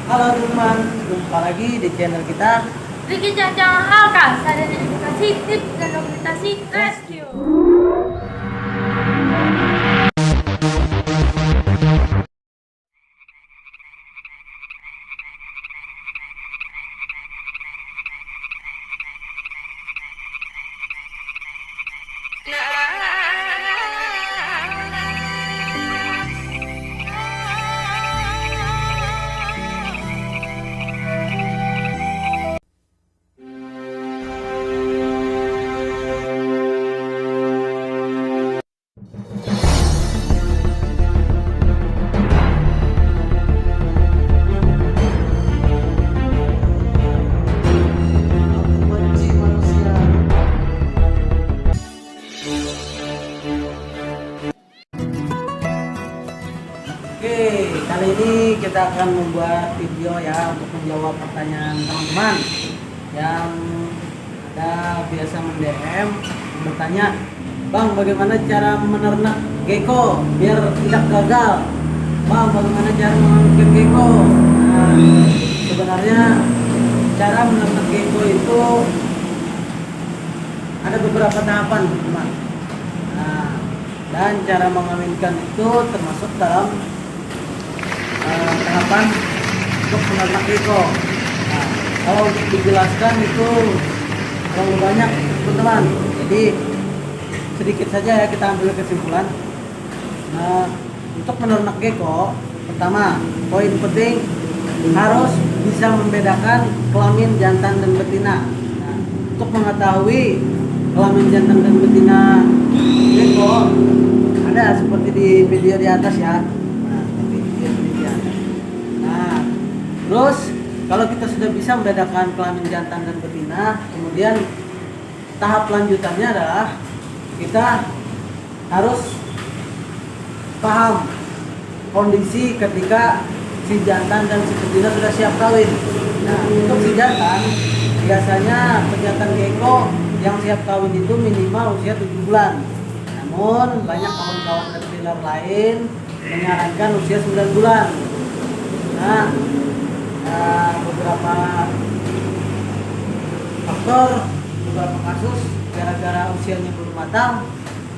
Halo teman, jumpa lagi di channel kita. Bincang-bincang hal kasar dan edukasi, tips dan dokumentasi rescue. Benci manusia. Oke, kali ini kita akan membuat video ya untuk menjawab pertanyaan teman-teman yang ada biasa mendm bertanya, Bang, bagaimana cara menernak gecko biar tidak gagal? Bang, bagaimana cara menurunkan gecko? Nah, sebenarnya cara menernak gecko itu ada beberapa tahapan, teman. Nah, dan cara mengawinkan itu termasuk dalam tahapan untuk menernak gecko. Nah, kalau untuk dijelaskan itu terlalu banyak, teman-teman. Jadi sedikit saja ya kita ambil kesimpulan. Nah, untuk menernak gecko, pertama, poin penting harus bisa membedakan kelamin jantan dan betina. Nah, untuk mengetahui kelamin jantan dan betina gecko ada seperti di video di atas ya. Nah, seperti video di atas. Nah, terus kalau kita sudah bisa membedakan kelamin jantan dan betina, kemudian tahap lanjutannya adalah kita harus paham kondisi ketika si jantan dan si betina sudah siap kawin. Nah, untuk si jantan biasanya pejantan gecko yang siap kawin itu minimal usia 7 bulan. Namun banyak kawan-kawan reptiler lain menyarankan usia 9 bulan. Nah, beberapa faktor, beberapa kasus gara-gara usianya belum matang,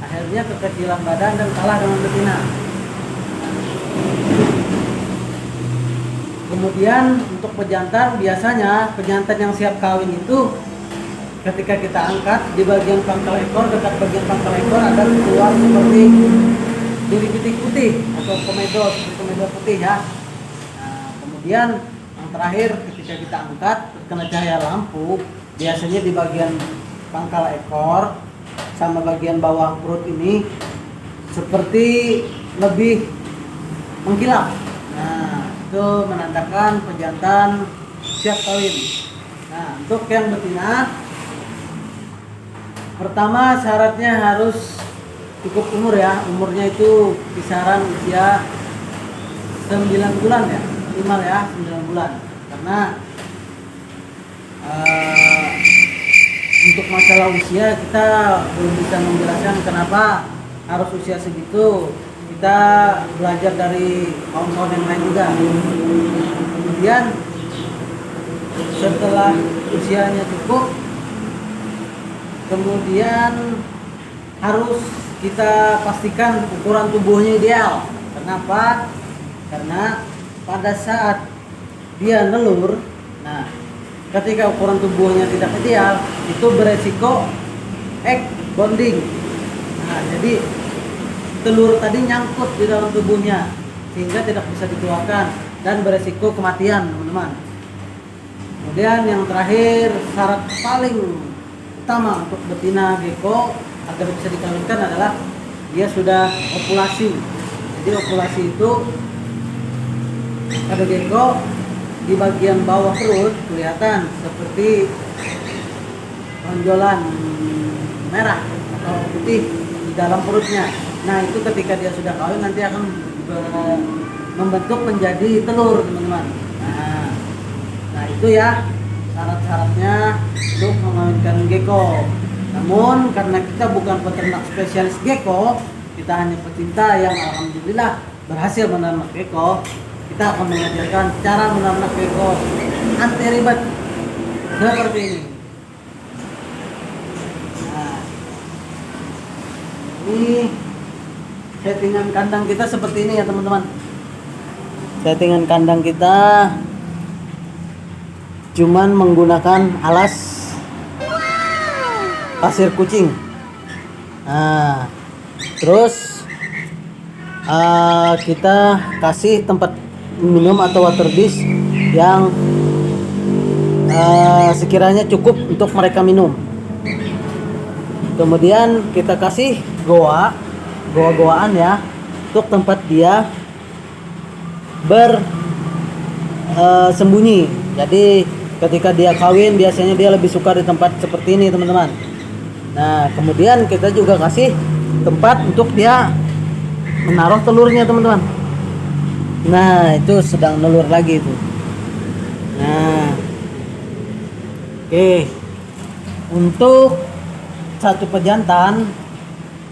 akhirnya kekecilan badan dan kalah dengan betina. Kemudian untuk pejantan, biasanya pejantan yang siap kawin itu ketika kita angkat di bagian pangkal ekor, dekat bagian pangkal ekor ada keluar seperti bintik putih atau komedo, seperti komedo putih ya. Nah, kemudian yang terakhir ketika kita angkat terkena cahaya lampu, biasanya di bagian pangkal ekor sama bagian bawah perut ini seperti lebih mengkilap. Nah, itu menandakan pejantan siap kawin. Nah, untuk yang betina, pertama syaratnya harus cukup umur ya. Umurnya itu kisaran usia 9 bulan ya, minimal ya 9 bulan. Karena untuk masalah usia kita belum bisa menjelaskan kenapa harus usia segitu. Kita belajar dari kawan-kawan yang lain juga. Kemudian setelah usianya cukup, kemudian harus kita pastikan ukuran tubuhnya ideal. Kenapa? Karena pada saat dia nelur, nah ketika ukuran tubuhnya tidak ideal, itu beresiko egg bonding. Nah, jadi telur tadi nyangkut di dalam tubuhnya sehingga tidak bisa dikeluarkan dan beresiko kematian, teman-teman. Kemudian yang terakhir, syarat paling utama untuk betina gecko agar bisa dikawinkan adalah dia sudah ovulasi. Jadi ovulasi itu pada gecko di bagian bawah perut kelihatan seperti tonjolan merah atau putih di dalam perutnya. Nah, itu ketika dia sudah kawin nanti akan membentuk menjadi telur, teman-teman. Nah, itu ya syarat-syaratnya untuk mengawinkan gecko. Namun karena kita bukan peternak spesialis gecko, kita hanya pecinta yang alhamdulillah berhasil menernak gecko. kita akan mengajarkan cara menernak gecko anti ribet seperti ini. Nah, ini settingan kandang kita seperti ini ya teman-teman. Settingan kandang kita cuman menggunakan alas pasir kucing. Nah, terus kita kasih tempat minum atau water dish yang sekiranya cukup untuk mereka minum. Kemudian kita kasih goa-goaan ya untuk tempat dia bersembunyi. Jadi ketika dia kawin biasanya dia lebih suka di tempat seperti ini teman-teman. Nah, kemudian kita juga kasih tempat untuk dia menaruh telurnya teman-teman. Nah, itu sedang nelur lagi itu. Nah, oke. Untuk satu pejantan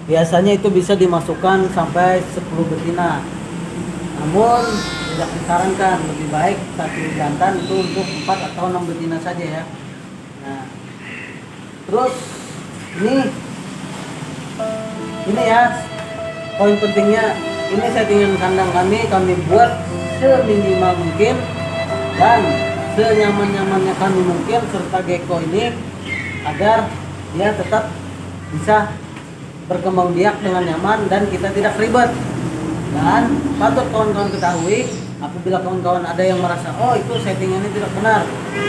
biasanya itu bisa dimasukkan sampai 10 betina. Namun tidak disarankan, lebih baik satu jantan itu untuk 4 atau 6 betina saja ya. Nah, terus ini ya poin pentingnya, ini settingan kandang kami buat seminimal mungkin dan senyaman-nyamannya kami mungkin serta gecko ini agar dia tetap bisa berkembang biak dengan nyaman dan kita tidak ribet. Dan patut kawan-kawan ketahui, apabila kawan-kawan ada yang merasa oh itu settingannya tidak benar,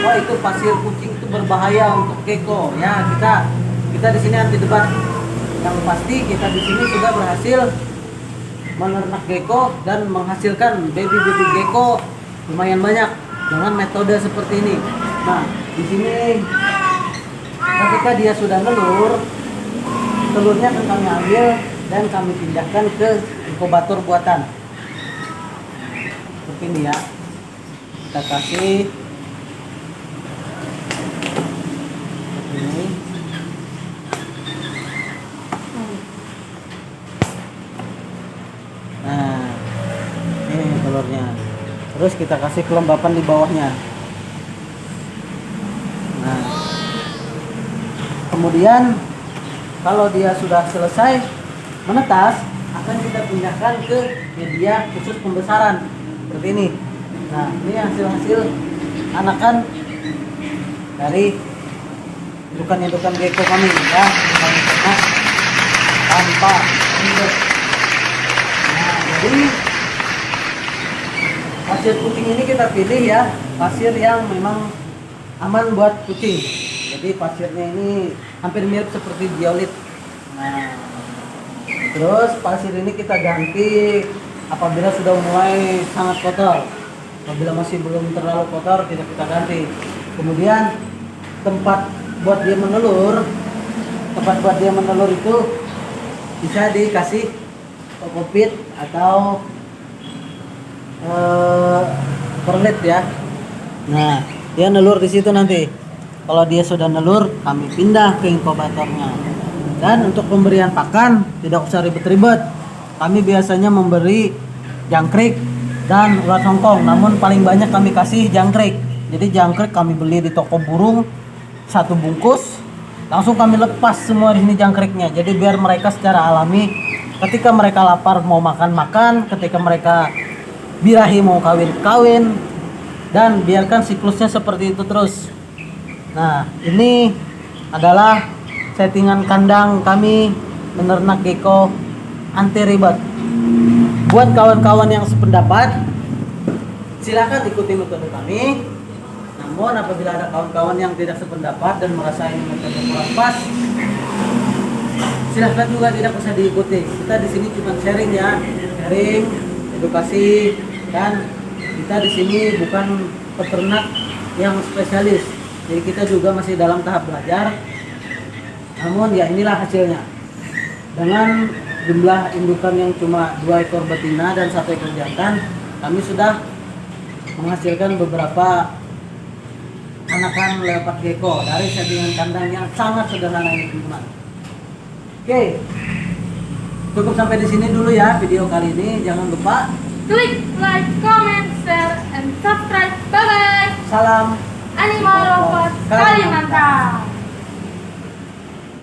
oh itu pasir kucing itu berbahaya untuk gecko, ya kita di sini anti debat. Yang pasti kita di sini sudah berhasil menernak gecko dan menghasilkan baby gecko lumayan banyak dengan metode seperti ini. Nah, di sini ketika dia sudah nelur, telurnya akan kami ambil dan kami pindahkan ke inkubator buatan. Seperti ini ya. Kita kasih seperti ini. Nah, ini telurnya. Terus kita kasih kelembapan di bawahnya. Nah, kemudian kalau dia sudah selesai menetas, akan kita pindahkan ke media khusus pembesaran seperti ini. Nah, ini hasil anakan dari indukan gecko kami ya, kami ternak tanpa ribet. Nah, jadi pasir kucing ini kita pilih ya, pasir yang memang aman buat kucing. Jadi pasirnya ini hampir mirip seperti diolit. Nah, terus pasir ini kita ganti apabila sudah mulai sangat kotor. Apabila masih belum terlalu kotor tidak kita ganti. Kemudian tempat buat dia menelur itu bisa dikasih kokopit atau perlet ya. Nah, dia nelur di situ nanti. Kalau dia sudah nelur, kami pindah ke inkubatornya. Dan untuk pemberian pakan tidak usah ribet-ribet. Kami biasanya memberi jangkrik dan ulat hongkong, namun paling banyak kami kasih jangkrik. Jadi jangkrik kami beli di toko burung 1 bungkus, langsung kami lepas semua di sini jangkriknya. Jadi biar mereka secara alami ketika mereka lapar mau makan, ketika mereka birahi mau kawin, dan biarkan siklusnya seperti itu terus. Nah, ini adalah settingan kandang kami menernak gecko anti ribet. Buat kawan-kawan yang sependapat, silakan ikuti metode kami. Namun apabila ada kawan-kawan yang tidak sependapat dan merasa ini metode kurang pas, silahkan juga tidak usah diikuti. Kita di sini cuma sharing ya, sharing, edukasi, dan kita di sini bukan peternak yang spesialis. Jadi kita juga masih dalam tahap belajar. Namun ya inilah hasilnya. Dengan jumlah indukan yang cuma 2 ekor betina dan 1 ekor jantan, kami sudah menghasilkan beberapa anakan leopard gecko dari settingan kandang yang sangat sederhana ini teman-teman. Oke, cukup sampai di sini dulu ya video kali ini. Jangan lupa klik like, comment, share, and subscribe. Bye bye. Salam Animal lovers Kalimantan.